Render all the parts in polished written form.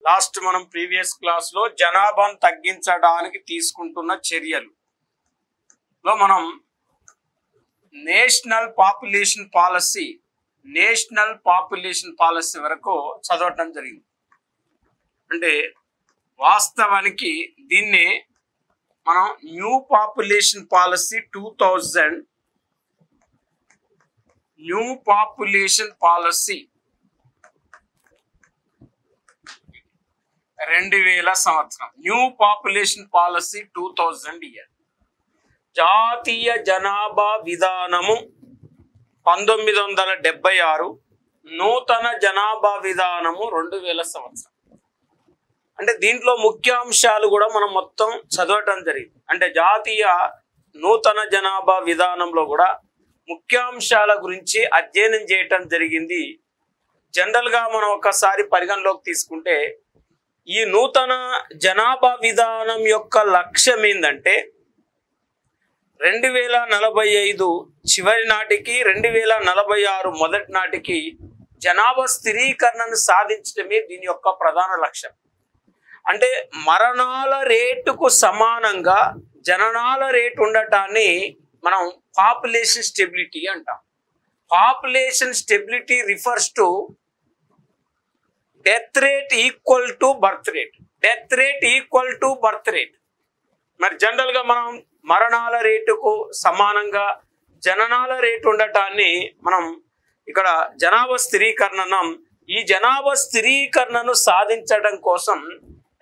Last మనం previous class లో జనాభాను తగ్గించడానికి తీసుకుంటున్న చర్యలు లో మనం నేషనల్ పాపులేషన్ పాలసీ వరకు చదవటం జరిగింది. అంటే వాస్తవానికి దీన్ని మనం న్యూ పాపులేషన్ పాలసీ 2000 సంవత్సరం న్యూ పాపులేషన్ పాలసీ 2000 ఇయర్. జాతీయ జనాభా విధానము 1976, నూతన జనాభా విధానము 2000 సంవత్సరం. అంటే దీంట్లో ముఖ్యాంశాలు కూడా మనం మొత్తం చదవటం జరిగింది. అంటే జాతీయ నూతన జనాభా విధానంలో కూడా ముఖ్యాంశాల గురించి అధ్యయనం చేయటం జరిగింది. జనరల్ గా మనం ఒకసారి పరిగణలోకి తీసుకుంటే ఈ నూతన జనాభా విధానం యొక్క లక్ష్యం ఏంటంటే 2045 చివరి నాటికి 2046 మొదటి నాటికి జనాభా స్థిరీకరణను సాధించడమే దీని యొక్క ప్రధాన లక్ష్యం. అంటే మరణాల రేటుకు సమానంగా జననాల రేటు ఉండటాన్ని మనం పాపులేషన్ స్టెబిలిటీ అంటాం. Population stability refers to death rate equal to birth rate. మరి జనరల్ గా మనం మరణాల రేటుకు సమానంగా జననాల రేటు ఉండటాన్ని మనం ఇక్కడ జనాభా స్థిరీకరణ. ఈ జనాభా స్థిరీకరణను సాధించడం కోసం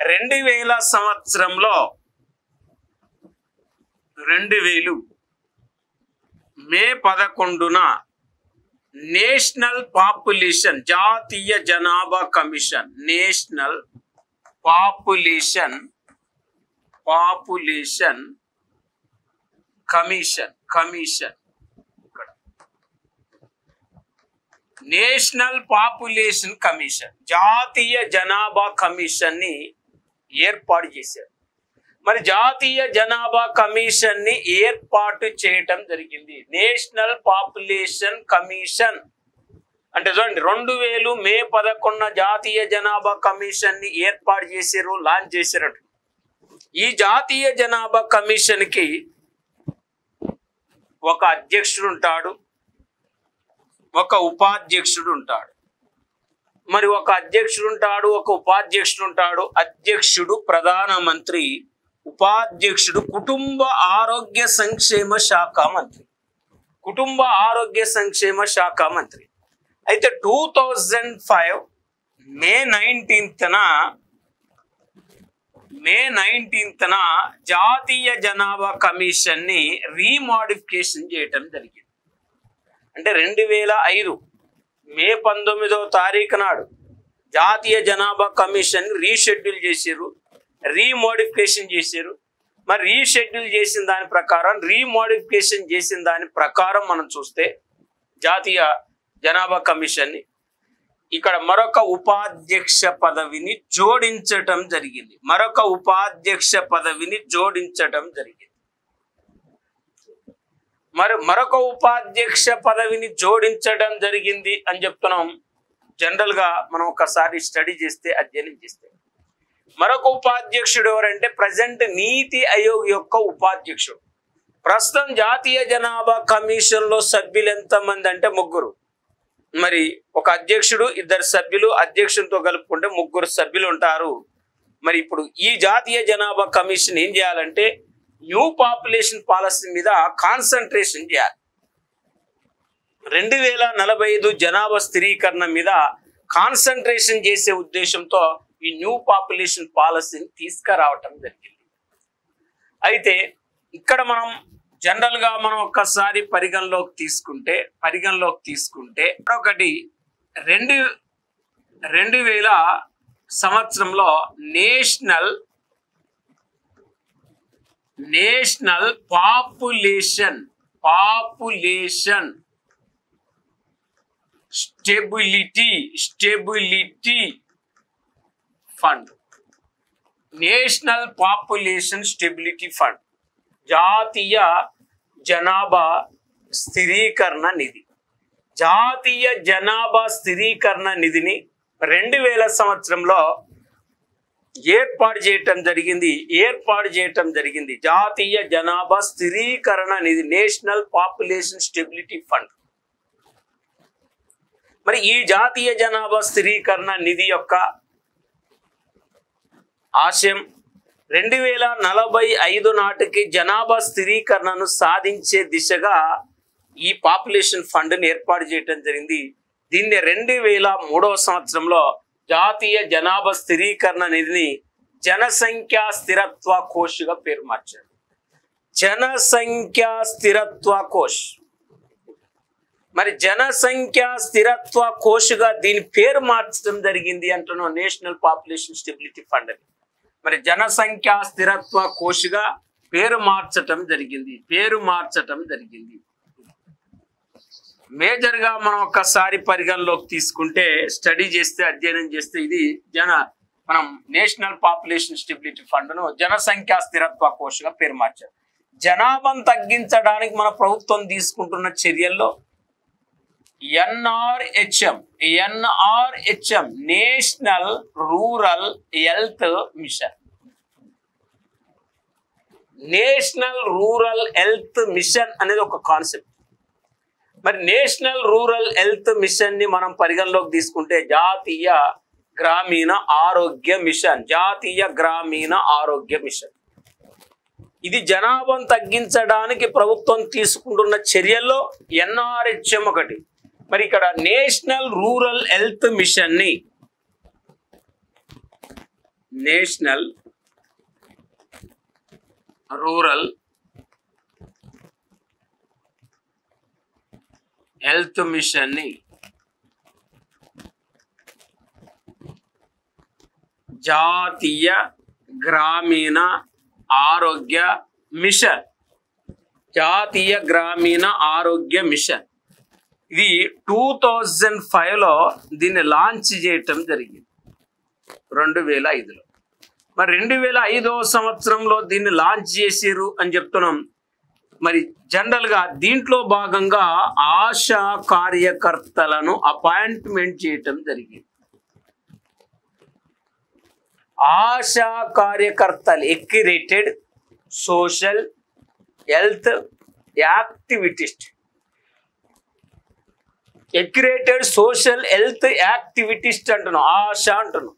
2000 సంవత్సరంలో 2000 మే 11న నేషనల్ పాపులేషన్ జాతీయ జనాభా కమిషన్ నేషనల్ పాపులేషన్ కమిషన్ జాతీయ జనాభా కమిషన్ ని ఏర్పాటు చేశారు. మరి జాతీయ జనాభా కమిషన్ ని ఏర్పాటు చేయటం జరిగింది. నేషనల్ పాపులేషన్ కమిషన్ అంటే చూడండి 2000 మే 11 జాతీయ జనాభా కమిషన్ ని ఏర్పాటు చేశారు, లాంచ్ చేశారు. ఈ జాతీయ జనాభా కమిషన్ కి ఒక అధ్యక్షుడు ఉంటాడు, ఒక ఉపాధ్యక్షుడు ఉంటాడు. మరి ఒక అధ్యక్షుడు ఉంటాడు, ఒక ఉపాధ్యక్షుడు ఉంటాడు. అధ్యక్షుడు ప్రధానమంత్రి, ఉపాధ్యక్షుడు కుటుంబ ఆరోగ్య సంక్షేమ శాఖ మంత్రి. అయితే 2005 మే 19న జాతీయ జనాభా కమిషన్ ని రీమాడిఫికేషన్ చేయటం జరిగింది. అంటే 2005 మే 19వ తారీఖు నాడు జాతీయ జనాభా కమిషన్ రీషెడ్యూల్ చేశారు, రీమోడిఫికేషన్ చేశారు. మరి రీషెడ్యూల్ చేసిన దాని ప్రకారం మనం చూస్తే జాతీయ జనాభా కమిషన్ ని ఇక్కడ మరొక ఉపాధ్యక్ష పదవిని జోడించటం జరిగింది. మరొక ఉపాధ్యక్ష పదవిని జోడించడం జరిగింది అని చెప్తున్నాం. జనరల్ గా మనం ఒకసారి స్టడీ చేస్తే, అధ్యయనం చేస్తే మరొక ఉపాధ్యక్షుడు ఎవరంటే ప్రజెంట్ నీతి ఆయోగ్ యొక్క ఉపాధ్యక్షుడు. ప్రస్తుతం జాతీయ జనాభా కమిషన్ లో సభ్యులు ఎంతమంది అంటే 3. మరి ఒక అధ్యక్షుడు, 2 సభ్యులు, అధ్యక్షుడితో కలుపుకుంటే 3 సభ్యులు ఉంటారు. మరి ఇప్పుడు ఈ జాతీయ జనాభా కమిషన్ ఏం చేయాలంటే న్యూ పాపులేషన్ పాలసీ మీద కాన్సన్ట్రేషన్ చేయాలి. 2045 జనాభా స్థిరీకరణ మీద కాన్సన్ట్రేషన్ చేసే ఉద్దేశంతో ఈ న్యూ పాపులేషన్ పాలసీని తీసుకురావటం జరిగింది. అయితే ఇక్కడ మనం జనరల్ గా మనం ఒక్కసారి పరిగణలోకి తీసుకుంటే ఒకటి 2000 సంవత్సరంలో national population stability fund, national population stability fund, జాతీయ జనాభా స్థిరీకరణ నిధి. జాతీయ జనాభా స్థిరీకరణ నిధిని 2000 సంవత్సరంలో ఏర్పాటు చేయటం జరిగింది జాతీయ జనాభా స్థిరీకరణ నిధి, నేషనల్ పాపులేషన్ స్టెబిలిటీ ఫండ్. మరి ఈ జాతీయ జనాభా స్థిరీకరణ నిధి యొక్క ఆశయం 2045 నాటికి జనాభా స్థిరీకరణను సాధించే దిశగా ఈ పాపులేషన్ ఫండ్ని ఏర్పాటు చేయడం జరిగింది. దీన్ని 2003వ సంవత్సరంలో జాతీయ జనాభా స్థిరీకరణ నిధిని జనసంఖ్యా స్థిరత్వ కోష్గా పేరు మార్చారు. జనసంఖ్యా స్థిరత్వ కోష్. మరి జనసంఖ్యా స్థిరత్వ కోష్గా దీని పేరు మార్చడం జరిగింది అంటున్నాం, నేషనల్ పాపులేషన్ స్టెబిలిటీ ఫండ్ అని. మరి జనసంఖ్యా స్థిరత్వ కోష్గా పేరు మార్చటం జరిగింది. మేజర్గా మనం ఒక్కసారి పరిగణలోకి తీసుకుంటే, స్టడీ చేస్తే, అధ్యయనం చేస్తే, ఇది మనం నేషనల్ పాపులేషన్ స్టెబిలిటీ ఫండ్ను జనసంఖ్యా స్థిరత్వ కోష్గా పేరు మార్చారు. జనాభాను తగ్గించడానికి మన ప్రభుత్వం తీసుకుంటున్న చర్యల్లో NRHM national rural health machine. National rural health machine అనేది ఒక కాన్సెప్ట్. మరి నేషనల్ రూరల్ హెల్త్ మిషన్ ని మనం పరిగణలోకి తీసుకుంటే జాతీయ గ్రామీణ ఆరోగ్య మిషన్. ఇది జనాభాను తగ్గించడానికి ప్రభుత్వం తీసుకుంటున్న చర్యల్లో NRHM ఒకటి. మరి ఇక్కడ నేషనల్ రూరల్ హెల్త్ మిషన్ ని నేషనల్ రూరల్ హెల్త్ మిషన్ ని జాతీయ గ్రామీణ ఆరోగ్య మిషన్. ఇది 2005లో దీన్ని లాంచ్ చేయటం జరిగింది, 2005లో. మరి 2005వ సంవత్సరంలో దీన్ని లాంచ్ చేసారు అని చెప్తున్నాం. మరి జనరల్గా దీంట్లో భాగంగా ఆశా కార్యకర్తలను అపాయింట్మెంట్ చేయటం జరిగింది. ఆశా కార్యకర్తలు accredited social health activist. Accredited social health activist అంటున్నాం, ఆశా అంటున్నాం.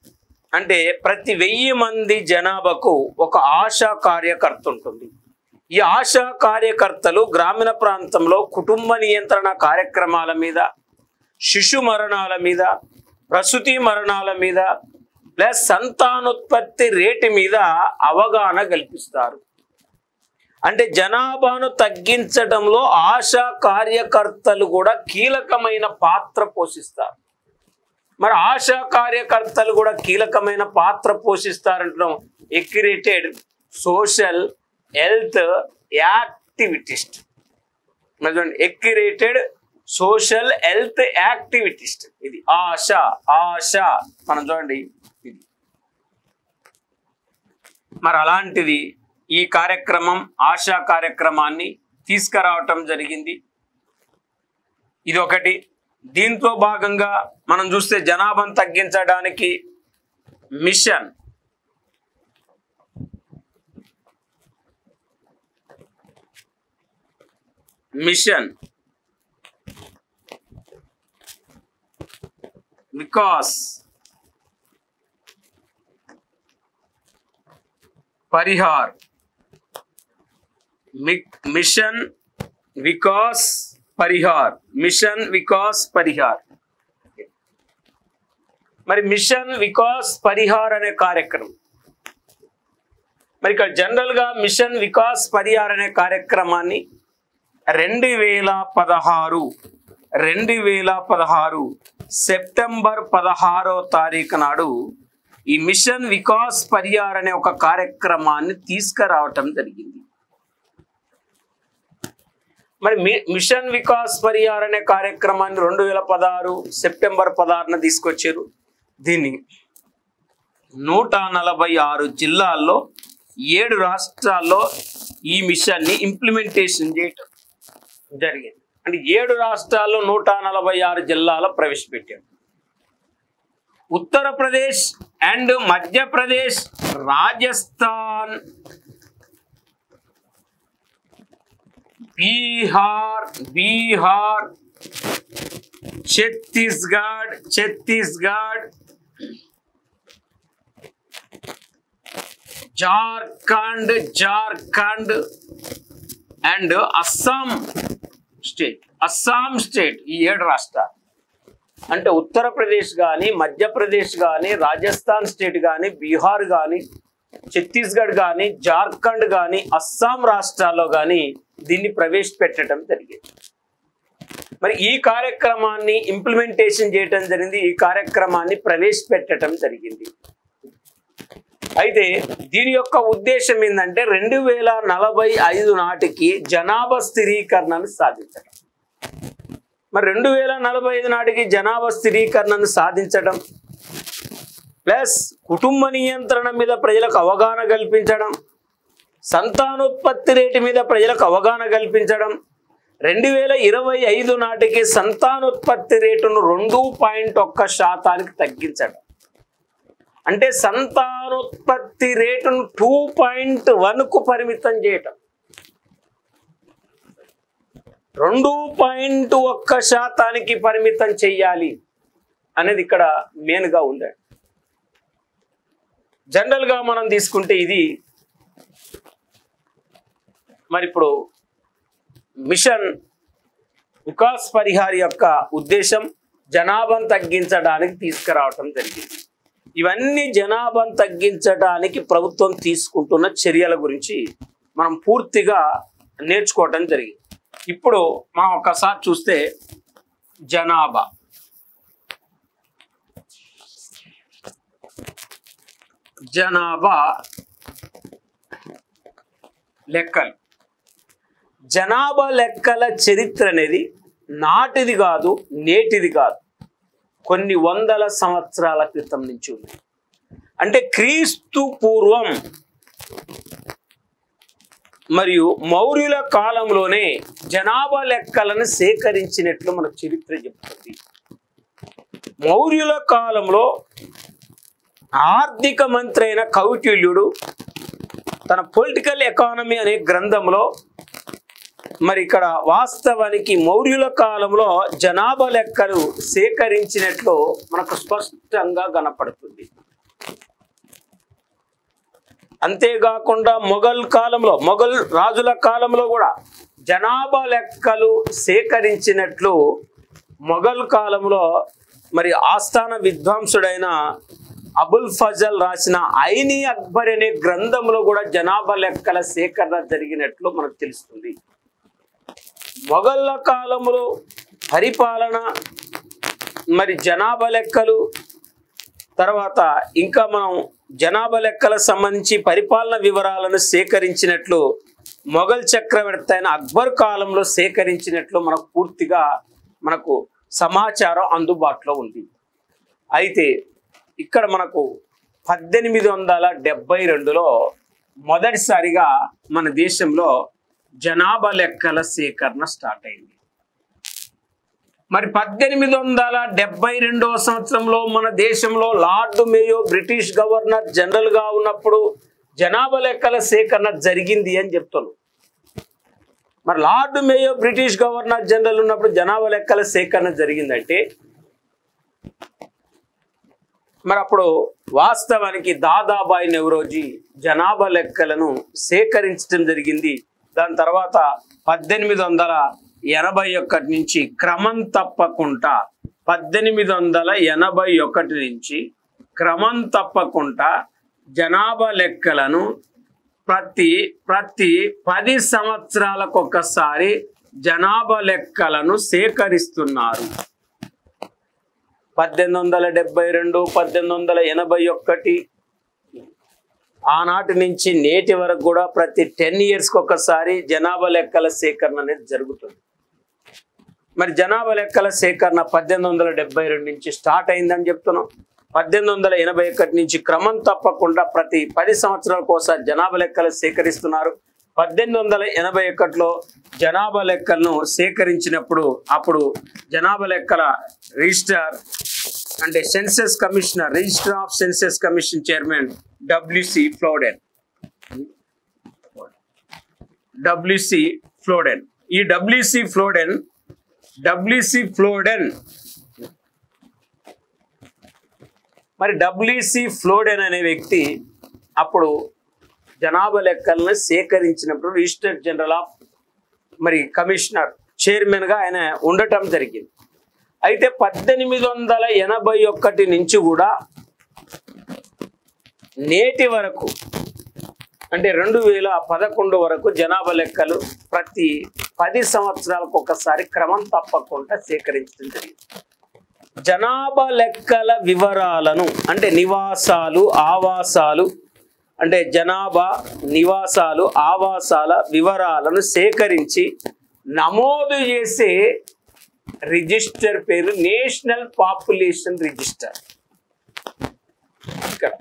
అంటే ప్రతి 1000 మంది జనాభాకు ఒక ఆశా కార్యకర్త ఉంటుంది. ఈ ఆశా కార్యకర్తలు గ్రామీణ ప్రాంతంలో కుటుంబ నియంత్రణ కార్యక్రమాల మీద, శిశు మరణాల మీద, ప్రసూతి మరణాల మీద, ప్లస్ సంతానోత్పత్తి రేటు మీద అవగాహన కల్పిస్తారు. అంటే జనాభాను తగ్గించడంలో ఆశా కార్యకర్తలు కూడా కీలకమైన పాత్ర పోషిస్తారు. మరి ఆశా కార్యకర్తలు కూడా కీలకమైన పాత్ర పోషిస్తారంటున్నాం. Accredited social health activist. Accredited social health activist. ఇది ఆశా మనం చూడండి ఇది. మరి అలాంటిది ఈ కార్యక్రమం, ఆశా కార్యక్రమాన్ని తీసుకురావటం జరిగింది. ఇది ఒకటి. దీంతో భాగంగా మనం చూస్తే జనాభాను తగ్గించడానికి మిషన్ వికాస్ పరిహార్. మిషన్ వికాస్ పరిహార్. మరి మిషన్ వికాస్ పరిహార్ అనే కార్యక్రమం, మరి ఇక్కడ జనరల్ గా మిషన్ వికాస్ పరిహార్ అనే కార్యక్రమాన్ని 2016 సెప్టెంబర్ 16వ తారీఖు నాడు ఈ మిషన్ వికాస్ పరిహార్ అనే ఒక కార్యక్రమాన్ని తీసుకురావటం జరిగింది. మరి మిషన్ వికాస్ పరిహార్ అనే కార్యక్రమాన్ని 2016 సెప్టెంబర్ 16న తీసుకొచ్చారు. దీన్ని 146 జిల్లాల్లో 7 రాష్ట్రాల్లో ఈ మిషన్ని ఇంప్లిమెంటేషన్ చేయటం జరిగింది. అంటే 7 రాష్ట్రాల్లో 146 జిల్లాలో ప్రవేశపెట్టారు. Uttar Pradesh and Madhya Pradesh, Rajasthan, Bihar, Chhattisgarh, Jharkhand and Assam state. ఈ 7 రాష్ట్రాలు అంటే ఉత్తరప్రదేశ్ కానీ, మధ్యప్రదేశ్ కానీ, రాజస్థాన్ స్టేట్ కానీ, బీహార్ కానీ, ఛత్తీస్గఢ్ కానీ, జార్ఖండ్ కానీ, అస్సాం రాష్ట్రాల్లో కానీ దీన్ని ప్రవేశపెట్టడం జరిగింది. మరి ఈ కార్యక్రమాన్ని ఇంప్లిమెంటేషన్ చేయటం జరిగింది, ఈ కార్యక్రమాన్ని ప్రవేశపెట్టడం జరిగింది. అయితే దీని యొక్క ఉద్దేశం ఏంటంటే 2045 నాటికి జనాభా స్థిరీకరణను సాధించడం. మరి 2045 నాటికి జనాభా స్థిరీకరణను సాధించడం ప్లస్ కుటుంబ నియంత్రణ మీద ప్రజలకు అవగాహన కల్పించడం, సంతానోత్పత్తి రేటు మీద ప్రజలకు అవగాహన కల్పించడం, 2025 నాటికి సంతానోత్పత్తి రేటును 2.1% తగ్గించడం. అంటే సంతానోత్పత్తి రేటును 2.1కు పరిమితం చేయటం, 2.1% పరిమితం చెయ్యాలి అనేది ఇక్కడ మెయిన్గా ఉంది. జనరల్గా మనం తీసుకుంటే ఇది మరి ఇప్పుడు మిషన్ వికాస్ పరిహార్ యొక్క ఉద్దేశం జనాభాను తగ్గించడానికి తీసుకురావటం జరిగింది. ఇవన్నీ జనాభాను తగ్గించడానికి ప్రభుత్వం తీసుకుంటున్న చర్యల గురించి మనం పూర్తిగా నేర్చుకోవటం జరిగింది. ఇప్పుడు మనం ఒకసారి చూస్తే జనాభా లెక్కలు. జనాభా లెక్కల చరిత్ర అనేది నాటిది కాదు, నేటిది కాదు, కొన్ని వందల సంవత్సరాల క్రితం నుంచి ఉంది. అంటే క్రీస్తు పూర్వం మరియు మౌర్యుల కాలంలోనే జనాభా లెక్కలను సేకరించినట్లు మన చరిత్ర చెప్తుంది. మౌర్యుల కాలంలో ఆర్థిక మంత్రి అయిన కౌటిల్యుడు తన పొలిటికల్ ఎకానమీ అనే గ్రంథంలో మరి ఇక్కడ వాస్తవానికి మౌర్యుల కాలంలో జనాభా లెక్కలు సేకరించినట్లు మనకు స్పష్టంగా కనపడుతుంది. అంతేకాకుండా మొఘల్ రాజుల కాలంలో కూడా జనాభా లెక్కలు సేకరించినట్లు మొఘల్ కాలంలో మరి ఆస్థాన విద్వాంసుడైన అబుల్ ఫజల్ రాసిన ఐని అక్బర్ అనే గ్రంథంలో కూడా జనాభా లెక్కల సేకరణ జరిగినట్లు మనకు తెలుస్తుంది. మొఘళ్ళ కాలంలో పరిపాలన మరి జనాభా లెక్కలు, తర్వాత ఇంకా మనం జనాభా లెక్కల సంబంధించి పరిపాలన వివరాలను సేకరించినట్లు మొఘల్ చక్రవర్తి అయిన అక్బర్ కాలంలో సేకరించినట్లు మనకు పూర్తిగా సమాచారం అందుబాటులో ఉంది. అయితే ఇక్కడ మనకు 1872లో మొదటిసారిగా మన దేశంలో జనాభా లెక్కల సేకరణ స్టార్ట్ అయింది. మరి 1872వ సంవత్సరంలో మన దేశంలో లార్డ్ మేయో బ్రిటిష్ గవర్నర్ జనరల్గా ఉన్నప్పుడు జనాభా లెక్కల సేకరణ జరిగింది అని చెప్తాను. మరి lord Mayo British governor general ఉన్నప్పుడు జనాభా లెక్కల సేకరణ జరిగిందంటే మరి అప్పుడు వాస్తవానికి దాదాబాయి నౌరోజీ జనాభా లెక్కలను సేకరించడం జరిగింది. దాని తర్వాత 1881 నుంచి క్రమం తప్పకుండా 1881 నుంచి క్రమం తప్పకుండా జనాభా లెక్కలను ప్రతి 10 సంవత్సరాలకు ఒకసారి జనాభా లెక్కలను సేకరిస్తున్నారు. 1872, 1881 ఆనాటి నుంచి నేటి వరకు కూడా ప్రతి 10 yearsకి ఒకసారి జనాభా లెక్కల సేకరణ అనేది జరుగుతుంది. మరి జనాభా లెక్కల సేకరణ 1872 నుంచి స్టార్ట్ అయిందని చెప్తున్నాం. 1881 నుంచి క్రమం తప్పకుండా ప్రతి 10 సంవత్సరాలకు ఒకసారి జనాభా లెక్కలు సేకరిస్తున్నారు. 1881లో జనాభా లెక్కలను సేకరించినప్పుడు అప్పుడు జనాభా లెక్కల రిజిస్టర్ అంటే census commissioner, register of census commission chairman W C Plowden. ఈ డబ్ల్యూసి ఫ్లోడెన్ మరి డబ్ల్యూసి ఫ్లోడెన్ అనే వ్యక్తి అప్పుడు జనాభా లెక్కలను సేకరించినప్పుడు రిజిస్టర్ జనరల్ ఆఫ్ మరి కమిషనర్ చైర్మన్ గా ఆయన ఉండటం జరిగింది. అయితే 1881 నుంచి కూడా నేటి వరకు అంటే 2011 వరకు జనాభా లెక్కలు ప్రతి 10 సంవత్సరాలకు ఒకసారి క్రమం తప్పకుండా సేకరించడం జరిగింది. జనాభా లెక్కల వివరాలను అంటే నివాసాలు, ఆవాసాలు అంటే జనాభా, నివాసాలు, ఆవాసాల వివరాలను సేకరించి నమోదు చేసే రిజిస్టర్ పేరు నేషనల్ పాపులేషన్ రిజిస్టర్. ఇక్కడ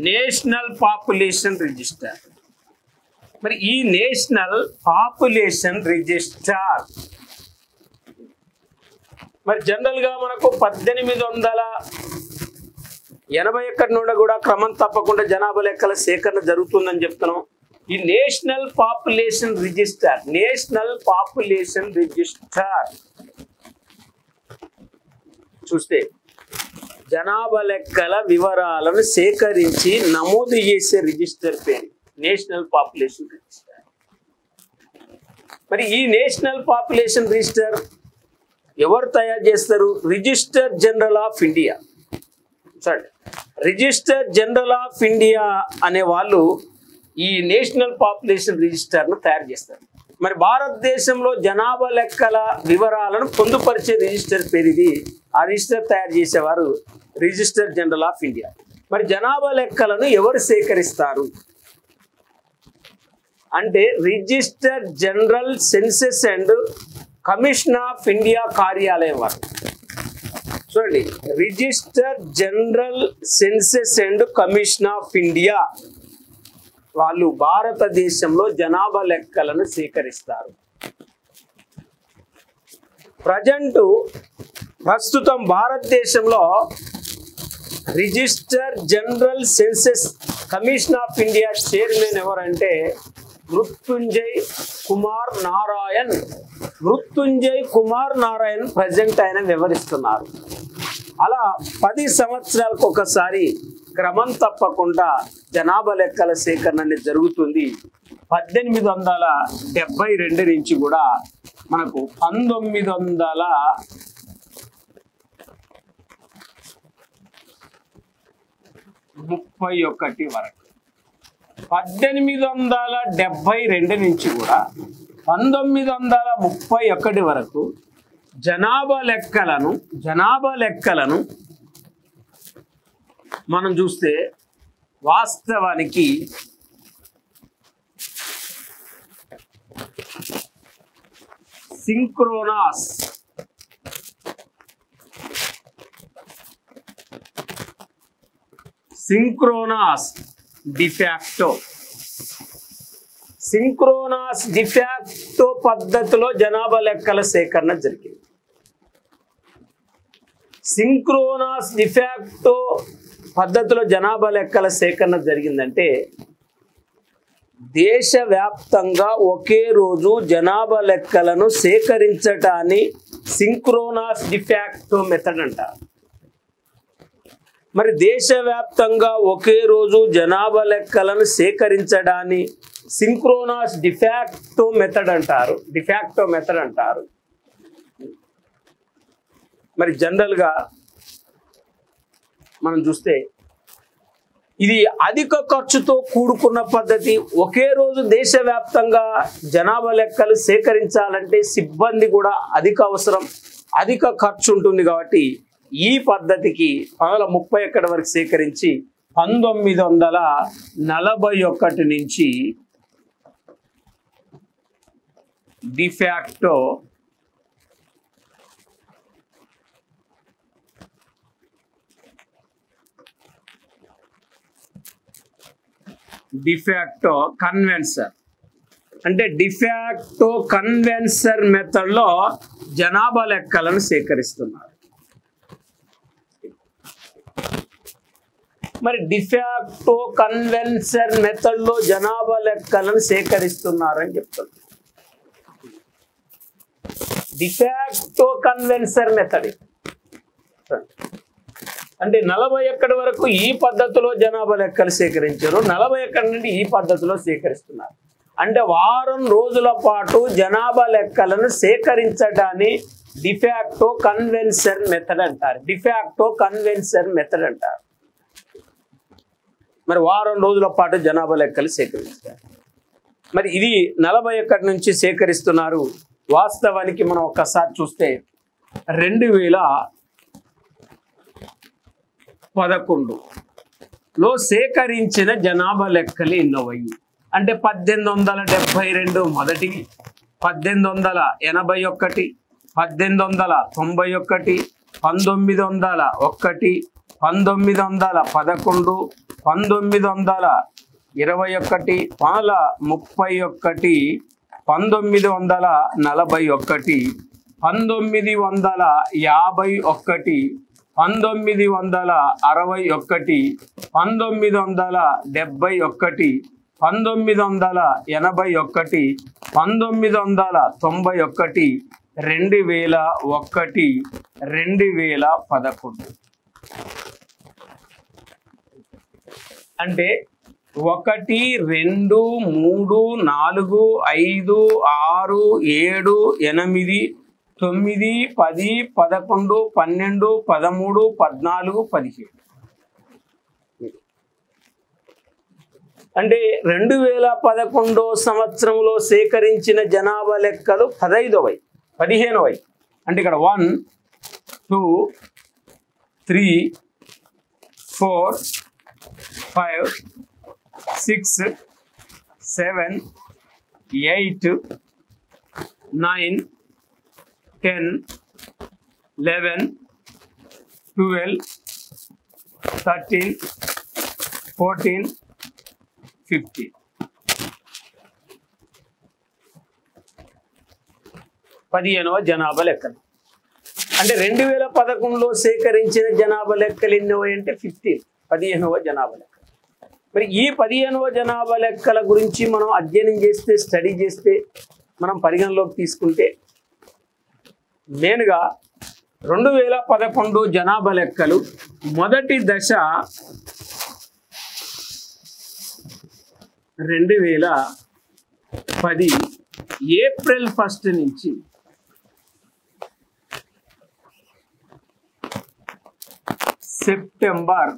నేషనల్ పాపులేషన్ రిజిస్టర్. మరి ఈ నేషనల్ పాపులేషన్ రిజిస్టర్ మరి జనరల్ గా మనకు 1881 నుండి కూడా క్రమం తప్పకుండా జనాభా లెక్కల సేకరణ జరుగుతుందని చెప్తున్నాం. ఈ నేషనల్ పాపులేషన్ రిజిస్టర్ చూస్తే జనాభా లెక్కల వివరాలను సేకరించి నమోదు చేసే రిజిస్టర్ పేరు నేషనల్ పాపులేషన్ రిజిస్టర్. మరి ఈ నేషనల్ పాపులేషన్ రిజిస్టర్ ఎవరు తయారు చేస్తారు? Register general of India. Register general of India అనే వాళ్ళు ఈ నేషనల్ పాపులేషన్ రిజిస్టర్ను తయారు చేస్తారు. మరి భారతదేశంలో జనాభా లెక్కల వివరాలను పొందుపరిచే రిజిస్టర్ పేరు ఇది. ఆ రిజిస్టర్ తయారు చేసేవారు రిజిస్టర్ జనరల్ ఆఫ్ ఇండియా. మరి జనాభా లెక్కలను ఎవరు సేకరిస్తారు అంటే register general census and commission of India కార్యాలయం వారు. చూడండి, register general census and commission of India వాళ్ళు భారతదేశంలో జనాభా లెక్కలను సేకరిస్తారు. ప్రస్తుతం భారతదేశంలో register general census commission of India chairman ఎవరంటే మృత్యుంజయ్ కుమార్ నారాయణ్ ప్రజెంట్ ఆయన వివరిస్తున్నారు. అలా 10 సంవత్సరాలకు ఒకసారి క్రమం తప్పకుండా జనాభా లెక్కల సేకరణ అనేది జరుగుతుంది. 1872 నుంచి కూడా మనకు 1931 వరకు 1872 నుంచి కూడా 1931 వరకు జనాభా లెక్కలను మనం చూస్తే వాస్తవానికి సింక్రోనస్ డిఫాక్టో పద్ధతిలో జనాభా లెక్కల సేకరణ జరిగింది. సింక్రోనస్ డిఫాక్టో పద్ధతిలో జనాభా లెక్కల సేకరణ జరిగిందంటే దేశవ్యాప్తంగా ఒకే రోజు జనాభా లెక్కలను సేకరించటాన్ని సింక్రోనస్ డిఫాక్టో మెథడ్ అంటారు. మరి దేశవ్యాప్తంగా ఒకే రోజు జనాభా లెక్కలను సేకరించడాన్ని సింక్రోనస్ డిఫాక్టో మెథడ్ అంటారు. మరి జనరల్గా మనం చూస్తే ఇది అధిక ఖర్చుతో కూడుకున్న పద్ధతి. ఒకే రోజు దేశవ్యాప్తంగా జనాభా లెక్కలు సేకరించాలంటే సిబ్బంది కూడా అధిక అవసరం, అధిక ఖర్చు ఉంటుంది. కాబట్టి ఈ పద్ధతికి 1931 వరకు సేకరించి 1941 నుంచి డిఫాక్టో డిఫాక్టో కన్వెన్సర్. అంటే డిఫాక్టో కన్వెన్సర్ మెథడ్లో జనాభా లెక్కలను సేకరిస్తున్నారు. మరి డిఫాక్టో కన్వెన్సర్ మెథడ్లో జనాభా లెక్కలను సేకరిస్తున్నారని చెప్తున్నారు. డిఫాక్టో కన్వెన్సర్ మెథడ్ అంటే 41 వరకు ఈ పద్ధతిలో జనాభా లెక్కలు సేకరించారు, 41 నుండి ఈ పద్ధతిలో సేకరిస్తున్నారు. అంటే వారం రోజుల పాటు జనాభా లెక్కలను సేకరించడాన్ని డిఫాక్టో కన్వెన్సర్ మెథడ్ అంటారు. డిఫాక్టో కన్వెన్సర్ మెథడ్ అంటారు. మరి వారం రోజుల పాటు జనాభా లెక్కలు సేకరిస్తారు. మరి ఇది 41 నుంచి సేకరిస్తున్నారు. వాస్తవానికి మనం ఒక్కసారి చూస్తే 2011లో సేకరించిన జనాభా లెక్కలు ఎన్నోవయ్యి అంటే 1872 మొదటివి, 1881, 1891, 1901, 1911, 1921, 1931, 1941, 1941, 1951, 1961, 1971, 1981, 1981, 1991, 2001, 2011. అంటే 1, 2, 3, 4, 5, 6, 7, 8, 9, 10, 11, 12, 13, 14, 15. అంటే 2011 సంవత్సరంలో సేకరించిన జనాభా లెక్కలు 15వ. అంటే ఇక్కడ 1, 2, 3, 4, 5, 6, 7, 8, 9, 10, 11, 12, 13, 14, 15. 15వ జనాభా లెక్కలు. అంటే 2011లో సేకరించిన జనాభా లెక్కలు ఎన్నో అంటే 15వ జనాభా లెక్క. మరి ఈ 15వ జనాభా లెక్కల గురించి మనం అధ్యయనం చేస్తే, స్టడీ చేస్తే, మనం పరిగణలోకి తీసుకుంటే మెయిన్గా 2011 జనాభా లెక్కలు మొదటి దశ 2010 ఏప్రిల్ 1 నుంచి సెప్టెంబర్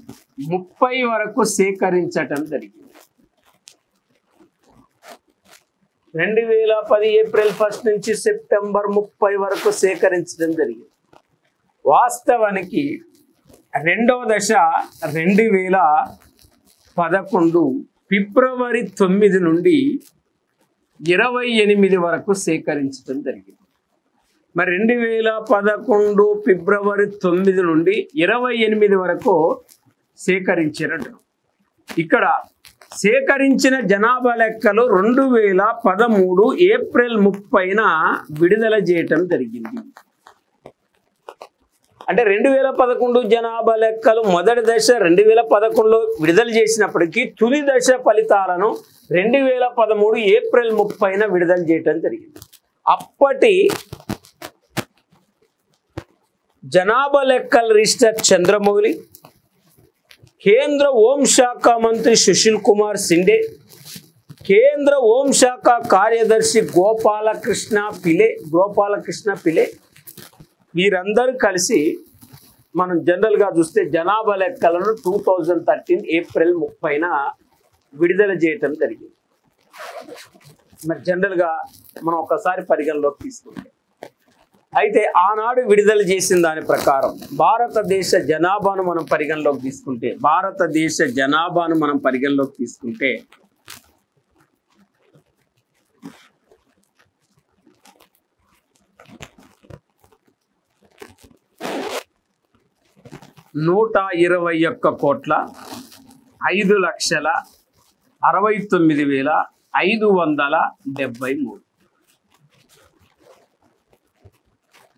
30 వరకు సేకరించటం జరిగింది. 2010 ఏప్రిల్ 1 నుంచి సెప్టెంబర్ 30 వరకు సేకరించడం జరిగింది. వాస్తవానికి రెండవ దశ 2011 ఫిబ్రవరి 9 నుండి 28 వరకు సేకరించడం జరిగింది. మరి 2011 ఫిబ్రవరి 9 నుండి 28 వరకు సేకరించినట్టు. ఇక్కడ సేకరించిన జనాభా లెక్కలు 2013 ఏప్రిల్ 30న విడుదల చేయటం జరిగింది. అంటే 2011 జనాభా లెక్కలు మొదటి దశ 2011లో విడుదల చేసినప్పటికీ తుది దశ ఫలితాలను 2013 ఏప్రిల్ 30న విడుదల చేయటం జరిగింది. అప్పటి జనాభా లెక్కల రిజిస్టర్ చంద్రమౌళి, కేంద్ర హోంశాఖ మంత్రి సుశీల్ కుమార్ సిండే, కేంద్ర హోంశాఖ కార్యదర్శి గోపాలకృష్ణ పిలే వీరందరూ కలిసి మనం జనరల్గా చూస్తే జనాభా లెక్కలను 2013 ఏప్రిల్ 30న విడుదల చేయటం జరిగింది. మరి జనరల్గా మనం ఒకసారి పరిగణలోకి తీసుకుంటే అయితే ఆనాడు విడుదల చేసిన దాని ప్రకారం భారతదేశ జనాభాను మనం పరిగణలోకి తీసుకుంటే 121,5,05,60,000 69,573.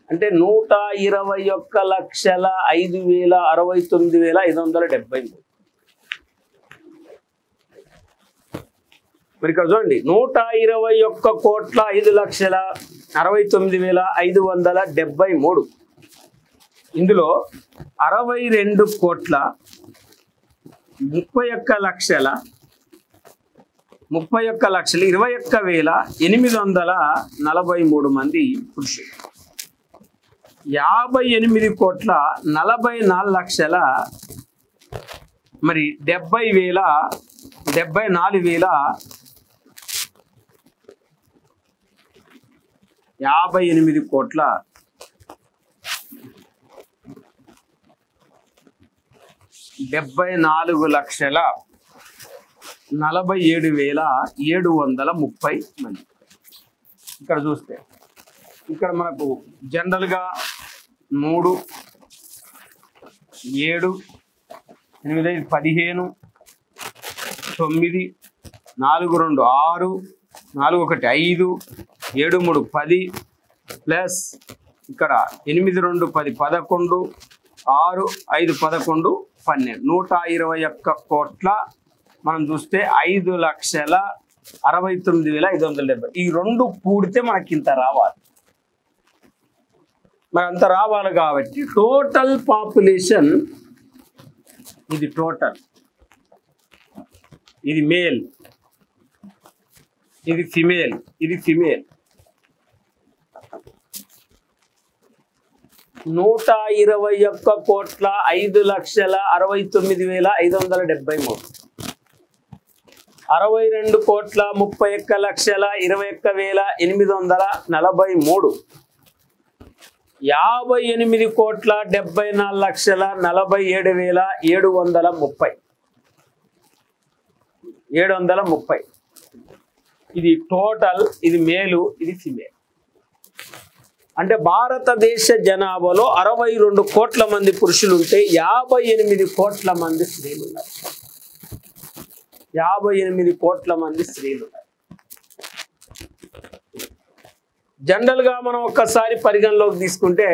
అంటే 121,05,69,573. మరి ఇక్కడ చూడండి 121,05,69,573. ఇందులో 62,31,21,21,843 మంది పురుషులు, 58,44,00,000 మరి 74,47,730 మంది. ఇక్కడ చూస్తే ఇక్కడ మనకు జనరల్ గా 3, 7, 8, 15, 9, 4, 2, 6, 4, 1, 5, 7, 3, 10 ప్లస్ ఇక్కడ 8, 2, 10, 11, 6, 5, 11, 12, 121 కోట్ల మనం చూస్తే 5,69,570. ఈ రెండు కూడితే మనకి ఇంత రావాలి. మరి అంత రావాలి కాబట్టి టోటల్ పాపులేషన్ ఇది టోటల్, ఇది మేల్, ఇది ఫిమేల్, ఇది ఫిమేల్. 121,5,69,573, 62,31,21,843, 58,74,47,730. ఇది టోటల్, ఇది మేలు, ఇది ఫిమేల్. అంటే భారతదేశ జనాభాలో 62 కోట్ల మంది పురుషులు ఉంటే 58 కోట్ల మంది స్త్రీలు ఉన్నారు. 58 కోట్ల మంది స్త్రీలు ఉన్నారు. జనరల్ గా మనం ఒక్కసారి పరిగణలోకి తీసుకుంటే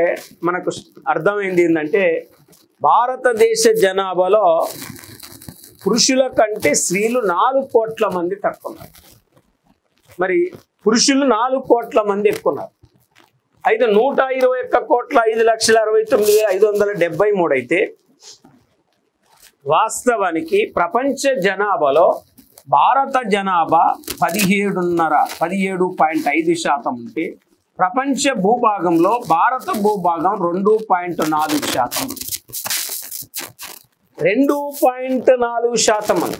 మనకు అర్థమైంది ఏంటంటే భారతదేశ జనాభాలో పురుషుల కంటే స్త్రీలు 4 కోట్ల మంది తక్కువ ఉన్నారు. మరి పురుషులు 4 కోట్ల మంది ఎక్కువ ఉన్నారు. అయితే 121,05,69,573 అయితే వాస్తవానికి ప్రపంచ జనాభాలో భారత జనాభా 17.5% ఉంటే ప్రపంచ భూభాగంలో భారత భూభాగం 2.4%. 2.4% ఉంది.